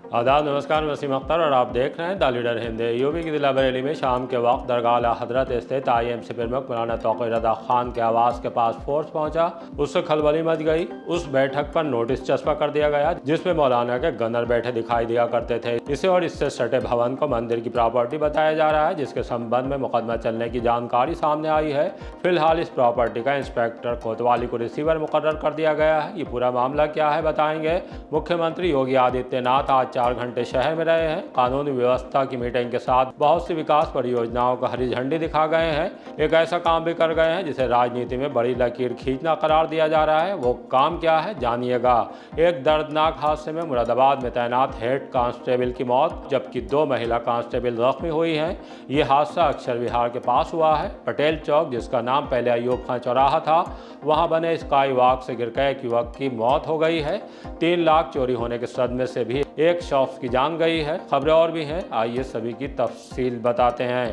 आदाब, नमस्कार। वसीम अख्तर और आप देख रहे हैं द लीडर हिंद। यूपी की जिला बरेली में शाम के वक्त दरगाह हजरत स्थित IMC प्रमुख मौलाना तौक़ीर रज़ा खान के आवास के पास फोर्स पहुंचा। उससे खलबली मच गई। उस बैठक पर नोटिस चस्पा कर दिया गया जिसमें मौलाना के गनर बैठे दिखाई दिया करते थे। इसे और इससे सटे भवन को मंदिर की प्रॉपर्टी बताया जा रहा है, जिसके संबंध में मुकदमा चलने की जानकारी सामने आई है। फिलहाल इस प्रॉपर्टी का इंस्पेक्टर कोतवाली को रिसीवर मुकर्रर कर दिया गया है। ये पूरा मामला क्या है बताएंगे मुख्यमंत्री योगी आदित्यनाथ। आज 4 घंटे शहर में रहे हैं। कानूनी व्यवस्था की मीटिंग के साथ बहुत सी विकास परियोजनाओं को हरी झंडी दिखा गए हैं। एक ऐसा काम भी कर गए हैं जिसे राजनीति में बड़ी लकीर खींचना करार दिया जा रहा है। वो काम क्या है जानिएगा। एक दर्दनाक हादसे में मुरादाबाद में तैनात हेड कांस्टेबल की मौत, जबकि 2 महिला कांस्टेबल जख्मी हुई हैं। ये हादसा अक्षर विहार के पास हुआ है। पटेल चौक, जिसका नाम पहले अयूब खां चौराहा था, वहां बने स्काई वॉक से गिरकर एक युवक की मौत हो गई है। 3 लाख चोरी होने के सदमे से भी एक शख्स की जान गई है। खबरें और भी हैं, आइए सभी की तफसील बताते हैं।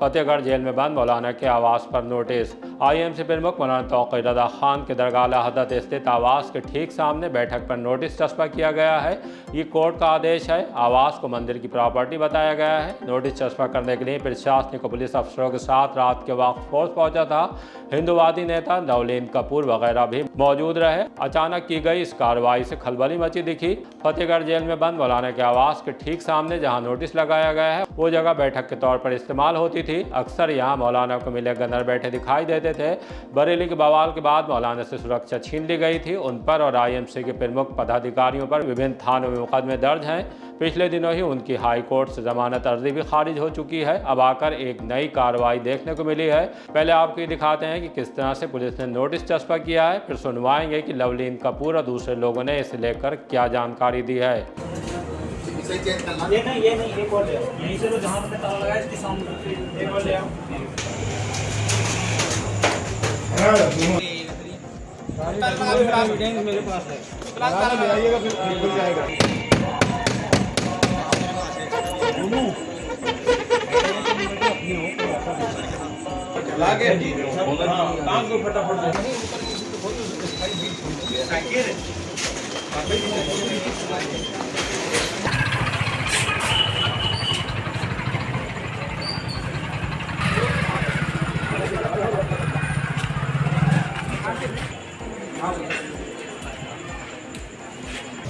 फतेहगढ़ जेल में बंद मौलाना के आवास पर नोटिस। IMC प्रमुख मौलाना तौक़ीर रज़ा खान के दरगाह हजरत स्थित आवास के ठीक सामने बैठक पर नोटिस चस्पा किया गया है। ये कोर्ट का आदेश है। आवास को मंदिर की प्रॉपर्टी बताया गया है। नोटिस चस्पा करने के लिए प्रशासनिक और पुलिस अफसरों के साथ रात के वक्त फोर्स पहुंचा था। हिंदुवादी नेता नवलीन कपूर वगैरह भी मौजूद रहे। अचानक की गई इस कार्रवाई से खलबली मची दिखी। फतेहगढ़ जेल में बंद मौलाना के आवास के ठीक सामने जहां नोटिस लगाया गया है, वो जगह बैठक के तौर पर इस्तेमाल होती थी। अक्सर यहाँ मौलाना को मिले गनर बैठे दिखाई देते थे। बरेली के बवाल के बाद मौलाना से सुरक्षा छीन ली गई थी। उन पर और IMC के प्रमुख पदाधिकारियों पर विभिन्न थानों में मुकदमे दर्ज हैं। पिछले दिनों ही उनकी हाई कोर्ट से जमानत अर्जी भी खारिज हो चुकी है। अब आकर एक नई कार्रवाई देखने को मिली है। पहले आपको ये दिखाते हैं कि किस तरह से पुलिस ने नोटिस चस्पा किया है, फिर सुनवाएंगे कि लवलीन कपूर और दूसरे लोगों ने इसे लेकर क्या जानकारी दी है। ये नहीं एक और ले आओ। यहीं से तो जहाँ पे ताला लगा है इसके सामने एक और ले आओ। मेरे पास है, ले आइएगा फिर खुल जाएगा। लागे जी काम को फटाफट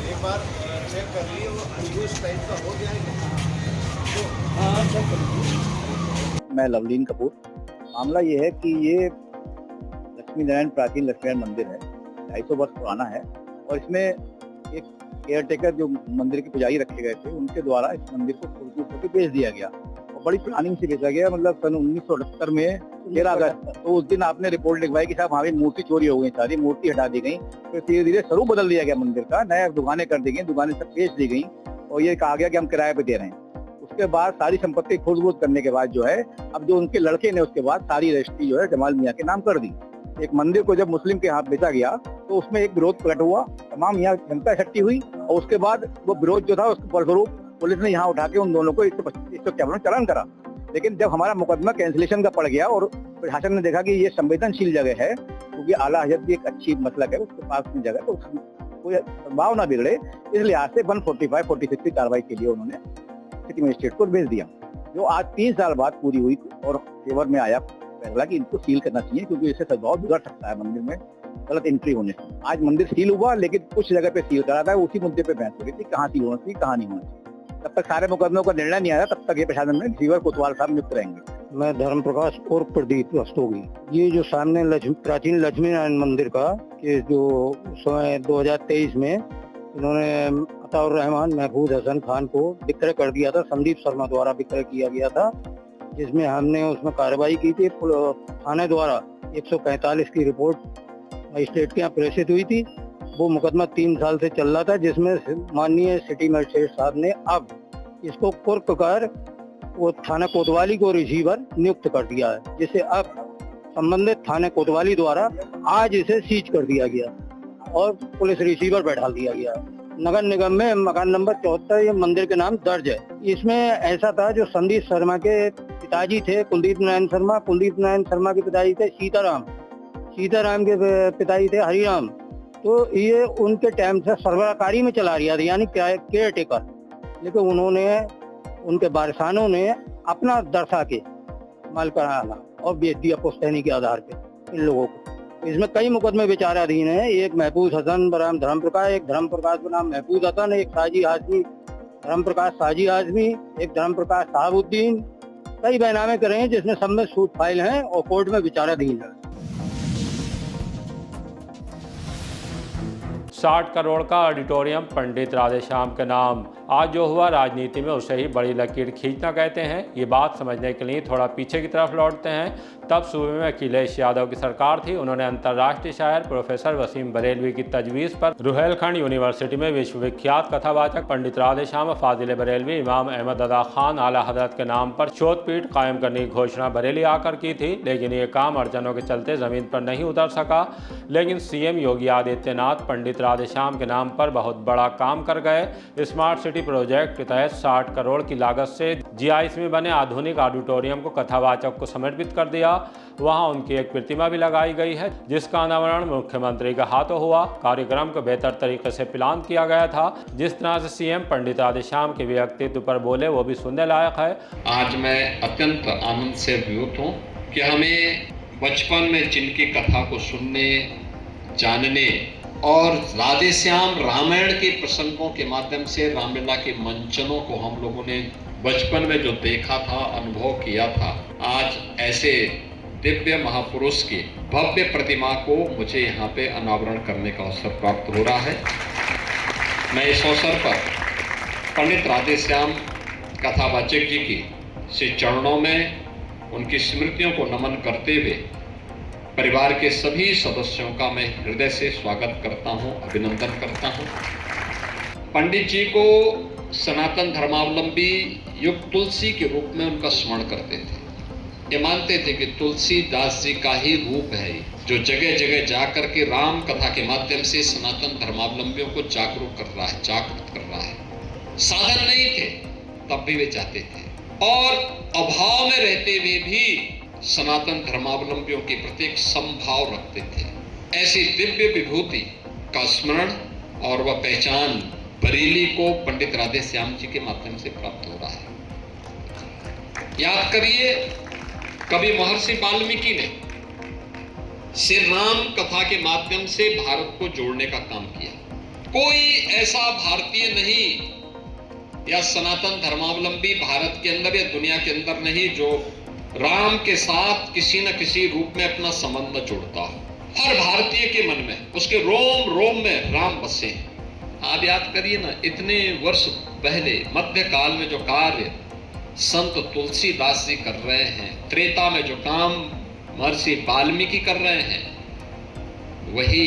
एक बार चेक कर लिए वो अनयूज टाइप का हो गया है। मैं लवलीन कपूर। मामला ये है कि ये लक्ष्मी नारायण प्राचीन लक्ष्मी नारायण मंदिर है, 250 वर्ष पुराना है। और इसमें एक केयर टेकर जो मंदिर के पुजारी रखे गए थे, उनके द्वारा इस मंदिर को फूट करके बेच दिया गया और बड़ी प्लानिंग से बेचा गया। मतलब सन 1978 में 13 अगस्त, तो उस दिन आपने रिपोर्ट लिखवाई कि साहब हमारी मूर्ति चोरी हो गई, सारी मूर्ति हटा दी गई। फिर धीरे धीरे स्वरूप बदल दिया गया मंदिर का, नया दुकानें कर दी गई, दुकानें सब बेच दी गई और ये कहा गया कि हम किराए पे दे रहे हैं। उसके बाद सारी संपत्ति खोज-बोज करने के बाद जो है, अब जो उनके लड़के ने उसके बाद सारी रजिस्ट्री जो है जमाल मियां के नाम कर दी। एक मंदिर को जब मुस्लिम के हाथ बेचा गया तो उसमें एक विरोध प्रकट हुआ, तमाम यहाँ जनता इकट्ठी हुई और उसके बाद वो विरोध जो था उसके फलस्वरूप पुलिस ने यहाँ उठा के उन दोनों को 151 चालान करा। लेकिन जब हमारा मुकदमा कैंसिलेशन का पड़ गया और प्रशासन ने देखा कि ये संवेदनशील जगह है, क्योंकि आला हजरत की एक अच्छी मसलक है, उसके पास में जगह, तो कोई प्रभाव ना बिगड़े, इस लिहाज से 145-46 की कार्रवाई के लिए उन्होंने सिटी मजिस्ट्रेट को भेज दिया, जो आज 3 साल बाद पूरी हुई और फेवर में आया फैसला कि इनको सील करना चाहिए, क्योंकि इससे सद्भाव बिगड़ सकता है मंदिर में गलत एंट्री होने से। आज मंदिर सील हुआ, लेकिन कुछ जगह पे सील करा था, उसी मुद्दे पे बहस हो रही थी, कहाँ सील होना चाहिए कहाँ नहीं होना चाहिए। जब तक सारे मुकदमों का निर्णय नहीं आया तब तक ये प्रशासन में रिसीवर कोतवाल साहब नियुक्त रहेंगे। मैं धर्म प्रकाश और प्रदीप रस्तोगी। ये जो सामने प्राचीन लक्ष्मी नारायण मंदिर का कि जो समय 2023 में इन्होंने अताउर रहमान महफूज हसन खान को विक्रय कर दिया था, संदीप शर्मा द्वारा विक्रय किया गया था, जिसमें हमने उसमें कार्रवाई की थी। थाने द्वारा 145 की रिपोर्ट मजिस्ट्रेट के यहाँ प्रेषित हुई थी। वो मुकदमा 3 साल से चल रहा था, जिसमें माननीय सिटी मजिस्ट्रेट साहब ने अब इसको कुर्क कर वो थाना कोतवाली को रिसीवर नियुक्त कर दिया है, जिसे अब संबंधित थाने कोतवाली द्वारा आज इसे सीज कर दिया गया और पुलिस रिसीवर बैठा दिया गया। नगर निगम में मकान नंबर 74 ये मंदिर के नाम दर्ज है। इसमें ऐसा था, जो संदीप शर्मा के पिताजी थे कुलदीप नारायण शर्मा, कुलदीप नारायण शर्मा के पिताजी थे सीताराम के पिताजी थे हरिराम, तो ये उनके टाइम से सरबराकारी में चला रहा था, यानी केयर टेकर। लेकिन उन्होंने, उनके वारिसानों ने अपना दर्शा के मालिकाना और बेच दिया पुश्तैनी के आधार पे इन लोगों को। इसमें कई मुकदमे विचाराधीन हैं। एक महफूज हसन बनाम धर्म प्रकाश, एक धर्म प्रकाश बनाम महफूज हसन, एक साजी आजमी धर्म प्रकाश साजी आजमी, एक धर्म प्रकाश साहबुद्दीन। कई बैनामे करे हैं जिसमें सब में सूट फाइल हैं और कोर्ट में विचाराधीन है। 60 करोड़ का ऑडिटोरियम पंडित राधेश्याम के नाम। आज जो हुआ राजनीति में उसे ही बड़ी लकीर खींचना कहते हैं। ये बात समझने के लिए थोड़ा पीछे की तरफ लौटते हैं। तब सूबे में अखिलेश यादव की सरकार थी। उन्होंने अंतर्राष्ट्रीय शायर प्रोफेसर वसीम बरेलवी की तजवीज़ पर रुहेलखंड यूनिवर्सिटी में विश्वविख्यात कथावाचक पंडित राधेश्याम फाजिल बरेलवी इमाम अहमद रज़ा खान आला हजरत के नाम पर शोधपीठ कायम करने की घोषणा बरेली आकर की थी। लेकिन ये काम अड़चनों के चलते ज़मीन पर नहीं उतर सका। लेकिन सीएम योगी आदित्यनाथ पंडित राधेश्याम के नाम पर बहुत बड़ा काम कर गए। स्मार्ट सिटी प्रोजेक्ट के तहत 60 करोड़ की लागत से जीआईएस में बने आधुनिक ऑडिटोरियम को कथावाचक को समर्पित कर दिया। वहां उनकी एक प्रतिमा भी लगाई गई है, जिसका अनावरण मुख्यमंत्री के हाथों हुआ। कार्यक्रम को बेहतर तरीके से प्लान किया गया था। जिस तरह से सीएम पंडित राधेश्याम के व्यक्तित्व पर बोले वो भी सुनने लायक है। आज मैं अत्यंत आनंद से अभिभूत हूँ कि हमें बचपन में जिनकी कथा को सुनने, जानने और राधेश्याम रामायण के प्रसंगों के माध्यम से रामलीला के मंचनों को हम लोगों ने बचपन में जो देखा था, अनुभव किया था, आज ऐसे दिव्य महापुरुष की भव्य प्रतिमा को मुझे यहाँ पे अनावरण करने का अवसर प्राप्त हो रहा है। मैं इस अवसर पर पंडित राधेश्याम कथावाचक जी की श्री चरणों में उनकी स्मृतियों को नमन करते हुए परिवार के सभी सदस्यों का मैं हृदय से स्वागत करता हूं, अभिनंदन करता हूं। पंडित जी को सनातन धर्मावलंबी युग तुलसी के रूप में उनका स्मरण करते थे। ये मानते थे कि तुलसीदास जी का ही रूप है जो जगह जगह जाकर के राम कथा के माध्यम से सनातन धर्मावलंबियों को जागरूक कर रहा है, जागृत कर रहा है। साधन नहीं थे तब भी वे चाहते थे और अभाव में रहते हुए भी सनातन धर्मावलंबियों के प्रति एक समभाव रखते थे। ऐसी दिव्य विभूति का स्मरण और वह पहचान बरेली को पंडित राधेश्याम जी के माध्यम से प्राप्त हो रहा है। याद करिए, कभी महर्षि वाल्मीकि ने श्री राम कथा के माध्यम से भारत को जोड़ने का काम किया। कोई ऐसा भारतीय नहीं या सनातन धर्मावलंबी भारत के अंदर या दुनिया के अंदर नहीं जो राम के साथ किसी न किसी रूप में अपना संबंध जोड़ता हो। हर भारतीय के मन में, उसके रोम रोम में राम बसे हैं। आप याद करिए ना, इतने वर्ष पहले मध्यकाल में जो कार्य संत तुलसीदास जी कर रहे हैं, त्रेता में जो काम महर्षि वाल्मीकि कर रहे हैं, वही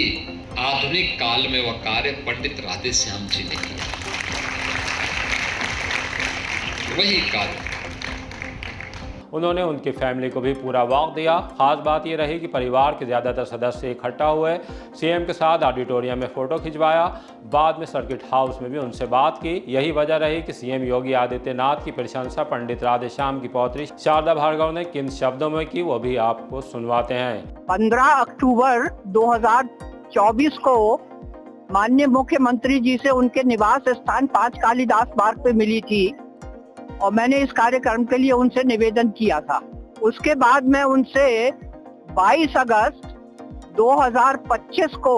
आधुनिक काल में वह कार्य पंडित राधेश्याम जी ने किया। वही कार्य उन्होंने उनकी फैमिली को भी पूरा वक्त दिया। खास बात यह रही कि परिवार के ज़्यादातर सदस्य इकट्ठा हुए, सीएम के साथ ऑडिटोरियम में फ़ोटो खिंचवाया। बाद में सर्किट हाउस में भी उनसे बात की। यही वजह रही कि सीएम योगी आदित्यनाथ की प्रशंसा पंडित राधेश्याम की पौत्री शारदा भार्गव ने किन शब्दों में की, वो भी आपको सुनवाते हैं। 15 अक्टूबर 2024 को माननीय मुख्यमंत्री जी से उनके निवास स्थान 5 कालिदास मार्ग पे मिली थी और मैंने इस कार्यक्रम के लिए उनसे निवेदन किया था। उसके बाद मैं उनसे 22 अगस्त 2025 को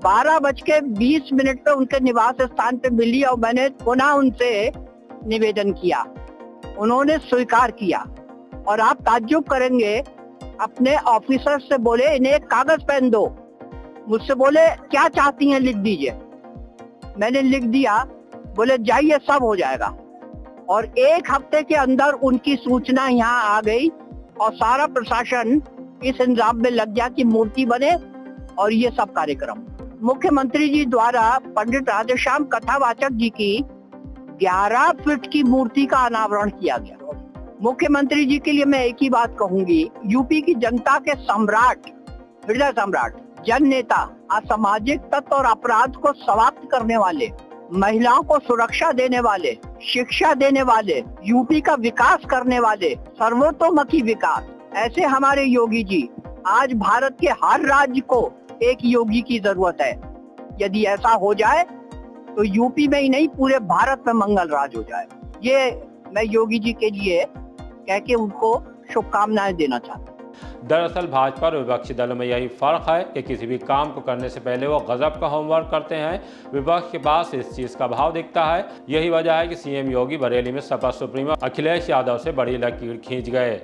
12:20 पे उनके निवास स्थान पे मिली और मैंने पुनः उनसे निवेदन किया। उन्होंने स्वीकार किया और आप ताज्जुब करेंगे, अपने ऑफिसर से बोले इन्हें एक कागज पेन दो। मुझसे बोले क्या चाहती हैं, लिख दीजिए। मैंने लिख दिया। बोले जाइए, सब हो जाएगा। और 1 हफ्ते के अंदर उनकी सूचना यहाँ आ गई और सारा प्रशासन इस इंतजाम में लग गया कि मूर्ति बने और ये सब कार्यक्रम। मुख्यमंत्री जी द्वारा पंडित राधेश्याम कथावाचक जी की 11 फीट की मूर्ति का अनावरण किया गया। मुख्यमंत्री जी के लिए मैं एक ही बात कहूंगी, यूपी की जनता के सम्राट, हृदय सम्राट, जन नेता, असामाजिक तत्व और अपराध को समाप्त करने वाले, महिलाओं को सुरक्षा देने वाले, शिक्षा देने वाले, यूपी का विकास करने वाले, सर्वतोमुखी विकास, ऐसे हमारे योगी जी। आज भारत के हर राज्य को एक योगी की जरूरत है। यदि ऐसा हो जाए तो यूपी में ही नहीं पूरे भारत में मंगल राज हो जाए। ये मैं योगी जी के लिए कह के उनको शुभकामनाएं देना चाहता हूँ। दरअसल भाजपा और विपक्षी दलों में यही फर्क है कि किसी भी काम को करने से पहले वो गजब का होमवर्क करते हैं। विपक्ष के पास इस चीज का भाव दिखता है। यही वजह है कि सीएम योगी बरेली में सपा सुप्रीमो अखिलेश यादव से बड़ी लकीर खींच गए।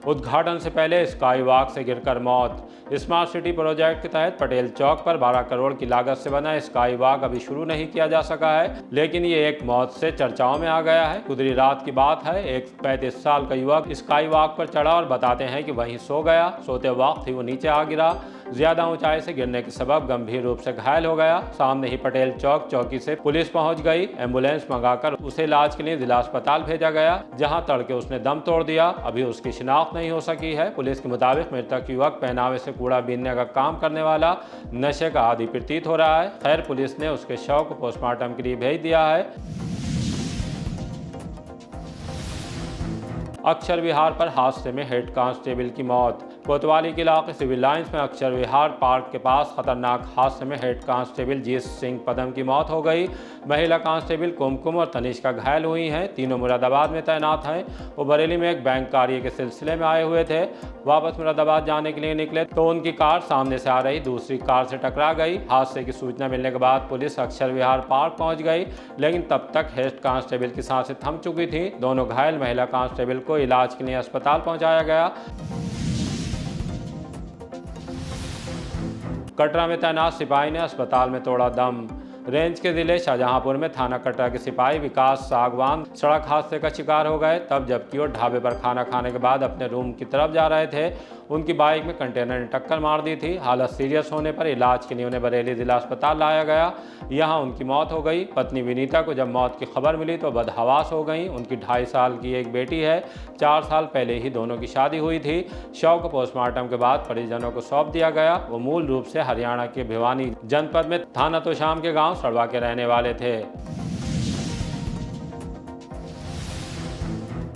उद्घाटन से पहले स्काई वॉक से गिरकर मौत। स्मार्ट सिटी प्रोजेक्ट के तहत पटेल चौक पर 12 करोड़ की लागत से बना स्काई वॉक अभी शुरू नहीं किया जा सका है, लेकिन ये एक मौत से चर्चाओं में आ गया है। गुजरी रात की बात है, एक 35 साल का युवक स्काई वॉक पर चढ़ा और बताते हैं कि वहीं सो गया। सोते वक्त ही वो नीचे आ गिरा। ज्यादा ऊंचाई से गिरने के सबब गंभीर रूप से घायल हो गया। सामने ही पटेल चौक चौकी से पुलिस पहुंच गई। एम्बुलेंस मंगाकर उसे इलाज के लिए जिला अस्पताल भेजा गया, जहां तड़के उसने दम तोड़ दिया। अभी उसकी शिनाख्त नहीं हो सकी है। पुलिस के मुताबिक मृतक युवक पहनावे से कूड़ा बीनने का काम करने वाला नशे का आदी प्रतीत हो रहा है। खैर, पुलिस ने उसके शव को पोस्टमार्टम के लिए भेज दिया है। अक्षर विहार पर हादसे में हेड कांस्टेबल की मौत। कोतवाली के इलाके सिविल लाइंस में अक्षर विहार पार्क के पास खतरनाक हादसे में हेड कांस्टेबल जीत सिंह पदम की मौत हो गई। महिला कांस्टेबल कुमकुम और तनिष्का घायल हुई हैं। तीनों मुरादाबाद में तैनात हैं। वो बरेली में एक बैंक कार्य के सिलसिले में आए हुए थे। वापस मुरादाबाद जाने के लिए निकले तो उनकी कार सामने से आ रही दूसरी कार से टकरा गई। हादसे की सूचना मिलने के बाद पुलिस अक्षर विहार पार्क पहुंच गई, लेकिन तब तक हेड कांस्टेबल की सांसें थम चुकी थी। दोनों घायल महिला कांस्टेबल को इलाज के लिए अस्पताल पहुंचाया गया। कटरा में तैनात सिपाही ने अस्पताल में तोड़ा दम। रेंज के जिले शाहजहांपुर में थाना कटरा के सिपाही विकास सागवान सड़क हादसे का शिकार हो गए। तब जबकि वो ढाबे पर खाना खाने के बाद अपने रूम की तरफ जा रहे थे, उनकी बाइक में कंटेनर ने टक्कर मार दी थी। हालत सीरियस होने पर इलाज के लिए उन्हें बरेली जिला अस्पताल लाया गया। यहां उनकी मौत हो गई। पत्नी विनीता को जब मौत की खबर मिली तो बदहवास हो गई। उनकी 2.5 साल की एक बेटी है। 4 साल पहले ही दोनों की शादी हुई थी। शव को पोस्टमार्टम के बाद परिजनों को सौंप दिया गया। वो मूल रूप से हरियाणा के भिवानी जनपद में थाना तोशाम के गाँव सड़वा के रहने वाले थे।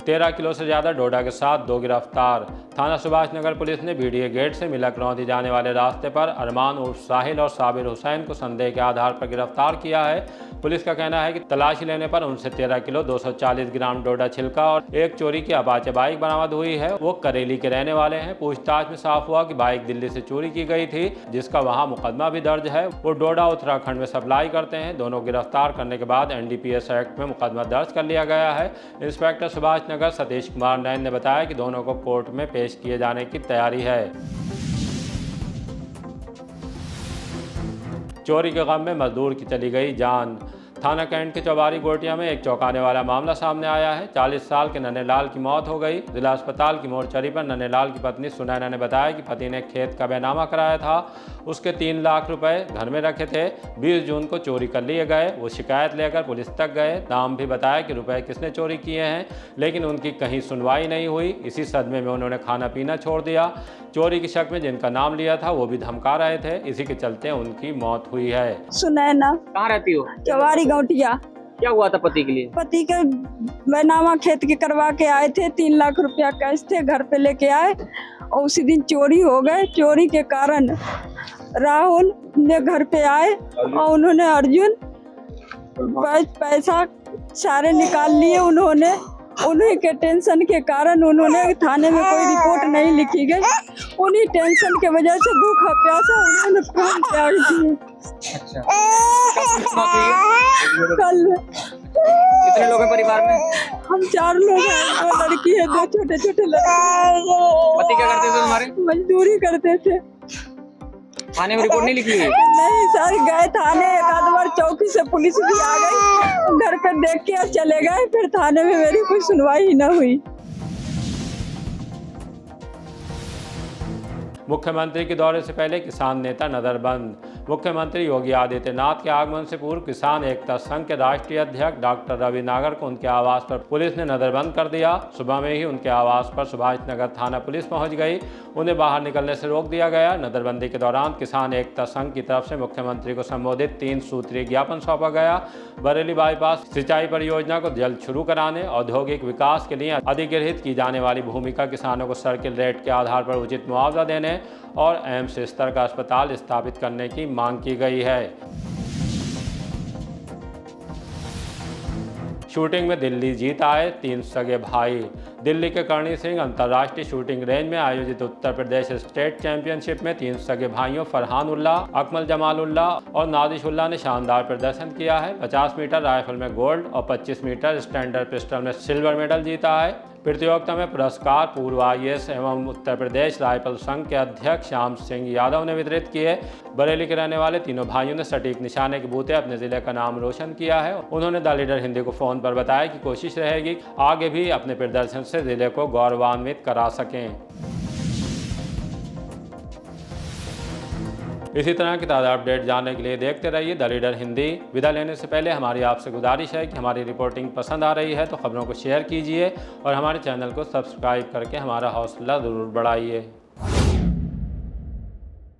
13 किलो से ज्यादा डोडा के साथ 2 गिरफ्तार। थाना सुभाष नगर पुलिस ने बीडीए गेट से मिलक रौंदी जाने वाले रास्ते पर अरमान उर्फ साहिल और साबिर हुसैन को संदेह के आधार पर गिरफ्तार किया है। पुलिस का कहना है कि तलाशी लेने पर उनसे 13 किलो 240 ग्राम डोडा छिलका और एक चोरी की अपाचे बाइक बरामद हुई है। वो करेली के रहने वाले हैं। पूछताछ में साफ हुआ कि बाइक दिल्ली से चोरी की गई थी, जिसका वहां मुकदमा भी दर्ज है। वो डोडा उत्तराखंड में सप्लाई करते हैं। दोनों गिरफ्तार करने के बाद NDPS एक्ट में मुकदमा दर्ज कर लिया गया है। इंस्पेक्टर सुभाष नगर सतीश कुमार नैन ने बताया कि दोनों को कोर्ट में पेश किए जाने की तैयारी है। चोरी के गम में मजदूर की चली गई जान। थाना कैंट के चौबारी गोटिया में एक चौंकाने वाला मामला सामने आया है। 40 साल के नन्हेलाल की मौत हो गई। जिला अस्पताल की मोर्चरी पर नन्हेलाल की पत्नी सुनैना ने बताया कि पति ने खेत का बैनामा कराया था। उसके 3 लाख रुपए घर में रखे थे। 20 जून को चोरी कर लिए गए। वो शिकायत लेकर पुलिस तक गए। नाम भी बताया कि रुपए किसने चोरी किए हैं, लेकिन उनकी कहीं सुनवाई नहीं हुई। इसी सदमे में उन्होंने खाना पीना छोड़ दिया। चोरी की शक में जिनका नाम लिया था वो भी धमका रहे थे। इसी के चलते उनकी मौत हुई है। सुनैना। कहाँ रहती हो? चौबारी गौटिया। क्या हुआ था पति के लिए? पति के बैनामा खेत के करवा के आए थे। 3 लाख रुपया कैश थे, घर पे लेके आए और उसी दिन चोरी हो गए। चोरी के कारण राहुल ने घर पे आए और उन्होंने अर्जुन पैसा सारे निकाल लिए। उन्हीं के टेंशन के कारण उन्होंने थाने में कोई रिपोर्ट नहीं लिखी गई। उन्हीं टेंशन के वजह से भूखा प्यासा उन्होंने प्राण त्याग दिए। अच्छा। कल। कितने लोग हैं परिवार में? हम 4 लोग हैं। 2 लड़की है, 2 छोटे छोटे लड़के। पति क्या करते थे तुम्हारे? मजदूरी करते थे। थाने में रिपोर्ट नहीं लिखी हुई? नहीं सर, गए थाने, एक आध बार चौकी से पुलिस भी आ गई, घर पे देख के और चले गए। फिर थाने में मेरी कोई सुनवाई ही न हुई। मुख्यमंत्री के दौरे से पहले किसान नेता नजरबंद। मुख्यमंत्री योगी आदित्यनाथ के आगमन से पूर्व किसान एकता संघ के राष्ट्रीय अध्यक्ष डॉक्टर रवि नागर को उनके आवास पर पुलिस ने नजरबंद कर दिया। सुबह में ही उनके आवास पर सुभाष नगर थाना पुलिस पहुंच गई। उन्हें बाहर निकलने से रोक दिया गया। नजरबंदी के दौरान किसान एकता संघ की तरफ से मुख्यमंत्री को संबोधित 3 सूत्रीय ज्ञापन सौंपा गया। बरेली बाईपास सिंचाई परियोजना को जल्द शुरू कराने, औद्योगिक विकास के लिए अधिग्रहित की जाने वाली भूमि का किसानों को सर्किल रेट के आधार पर उचित मुआवजा देने और एम्स स्तर का अस्पताल स्थापित करने की मांग की गई है। शूटिंग में दिल्ली जीत आए 3 सगे भाई। दिल्ली के करणी सिंह अंतर्राष्ट्रीय शूटिंग रेंज में आयोजित उत्तर प्रदेश स्टेट चैंपियनशिप में 3 सगे भाइयों फरहान उल्लाह, अकमल जमाल उल्लाह और नादिश उल्लाह ने शानदार प्रदर्शन किया है। 50 मीटर राइफल में गोल्ड और 25 मीटर स्टैंडर्ड पिस्टल में सिल्वर मेडल जीता है। प्रतियोगिता में पुरस्कार पूर्व IAS एवं उत्तर प्रदेश राइफल संघ के अध्यक्ष श्याम सिंह यादव ने वितरित किए। बरेली के रहने वाले तीनों भाइयों ने सटीक निशाने के बूते अपने जिले का नाम रोशन किया है। उन्होंने द लीडर हिंदी को फोन पर बताया कि कोशिश रहेगी आगे भी अपने प्रदर्शन से जिले को गौरवान्वित करा सकें। इसी तरह की ताज़ा अपडेट जानने के लिए देखते रहिए द लीडर हिंदी। विदा लेने से पहले हमारी आपसे गुजारिश है कि हमारी रिपोर्टिंग पसंद आ रही है तो खबरों को शेयर कीजिए और हमारे चैनल को सब्सक्राइब करके हमारा हौसला ज़रूर बढ़ाइए।